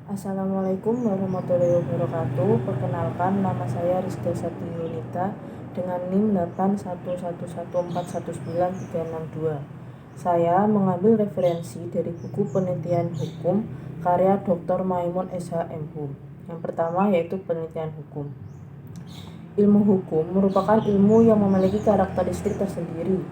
Assalamualaikum warahmatullahi wabarakatuh. Perkenalkan, nama saya Rizda Sati Yunita dengan NIM 811141932. Saya mengambil referensi dari buku penelitian hukum karya Dr. Maimun SH MHum. Yang pertama yaitu penelitian hukum. Ilmu hukum merupakan ilmu yang memiliki karakteristik tersendiri,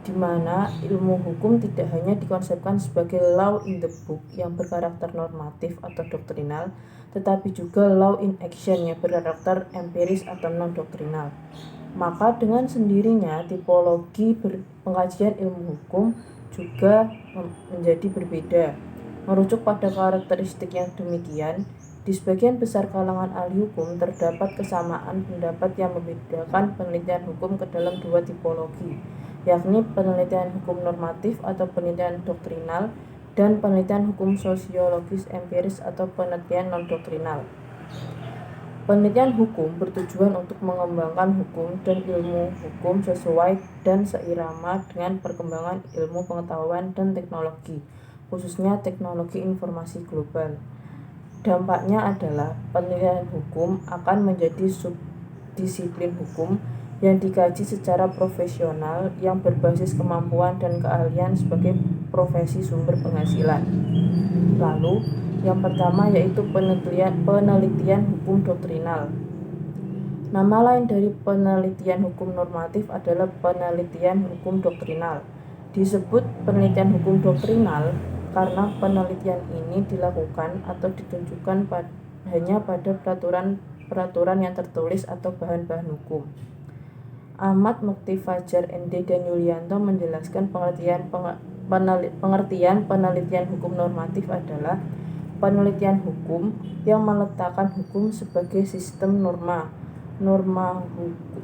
di mana ilmu hukum tidak hanya dikonsepkan sebagai law in the book yang berkarakter normatif atau doktrinal, tetapi juga law in action yang berkarakter empiris atau non-doktrinal. Maka dengan sendirinya tipologi pengkajian ilmu hukum juga menjadi berbeda. Merujuk pada karakteristik yang demikian, di sebagian besar kalangan ahli hukum terdapat kesamaan pendapat yang membedakan penelitian hukum ke dalam dua tipologi, yakni penelitian hukum normatif atau penelitian doktrinal dan penelitian hukum sosiologis empiris atau penelitian non-doktrinal. Penelitian hukum bertujuan untuk mengembangkan hukum dan ilmu hukum sesuai dan seirama dengan perkembangan ilmu pengetahuan dan teknologi, khususnya teknologi informasi global. Dampaknya adalah penelitian hukum akan menjadi subdisiplin hukum yang dikaji secara profesional yang berbasis kemampuan dan keahlian sebagai profesi sumber penghasilan. Lalu, yang pertama yaitu penelitian hukum doktrinal. Nama lain dari penelitian hukum normatif adalah penelitian hukum doktrinal. Disebut penelitian hukum doktrinal karena penelitian ini dilakukan atau ditunjukkan hanya pada peraturan yang tertulis atau bahan-bahan hukum. Ahmad Mukti Fajar ND dan Yulianto menjelaskan pengertian penelitian hukum normatif adalah penelitian hukum yang meletakkan hukum sebagai sistem norma.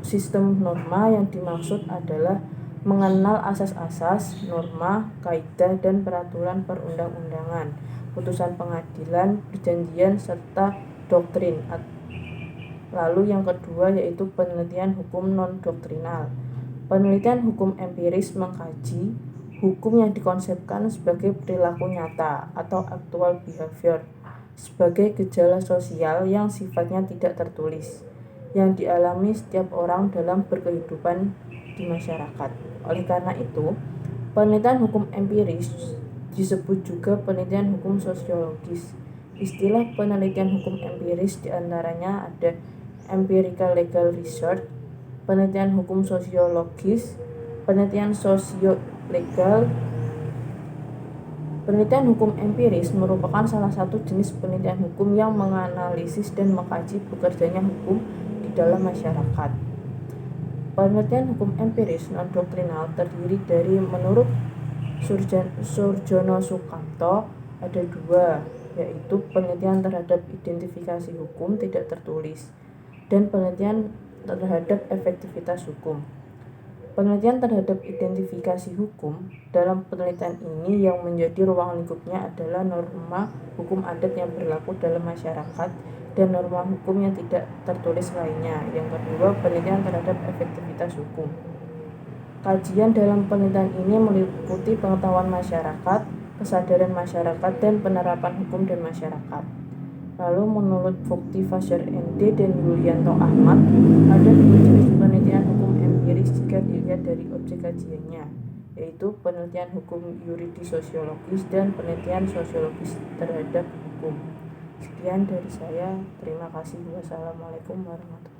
Sistem norma yang dimaksud adalah mengenal asas-asas, norma, kaidah, dan peraturan perundang-undangan, putusan pengadilan, perjanjian, serta doktrin. Lalu yang kedua yaitu penelitian hukum non-doktrinal. Penelitian hukum empiris mengkaji hukum yang dikonsepkan sebagai perilaku nyata atau actual behavior, sebagai gejala sosial yang sifatnya tidak tertulis, yang dialami setiap orang dalam berkehidupan di masyarakat. Oleh karena itu, penelitian hukum empiris disebut juga penelitian hukum sosiologis. Istilah penelitian hukum empiris diantaranya ada empirical legal research, penelitian hukum sosiologis, penelitian sosio-legal. Penelitian hukum empiris merupakan salah satu jenis penelitian hukum yang menganalisis dan mengkaji bekerjanya hukum di dalam masyarakat. Penelitian hukum empiris non-doktrinal terdiri dari, menurut Surjono Sukamto, ada dua, yaitu penelitian terhadap identifikasi hukum tidak tertulis dan penelitian terhadap efektivitas hukum. Penelitian terhadap identifikasi hukum, dalam penelitian ini yang menjadi ruang lingkupnya adalah norma hukum adat yang berlaku dalam masyarakat dan norma hukum yang tidak tertulis lainnya. Yang kedua, penelitian terhadap efektivitas hukum. Kajian dalam penelitian ini meliputi pengetahuan masyarakat, kesadaran masyarakat, dan penerapan hukum dan masyarakat. Lalu menurut Mukti Fajar ND dan Yulianto Ahmad, ada dua jenis penelitian hukum empiris jika dilihat dari objek kajiannya, yaitu penelitian hukum yuridis sosiologis dan penelitian sosiologis terhadap hukum. Sekian dari saya, terima kasih. Wassalamualaikum warahmatullahi wabarakatuh.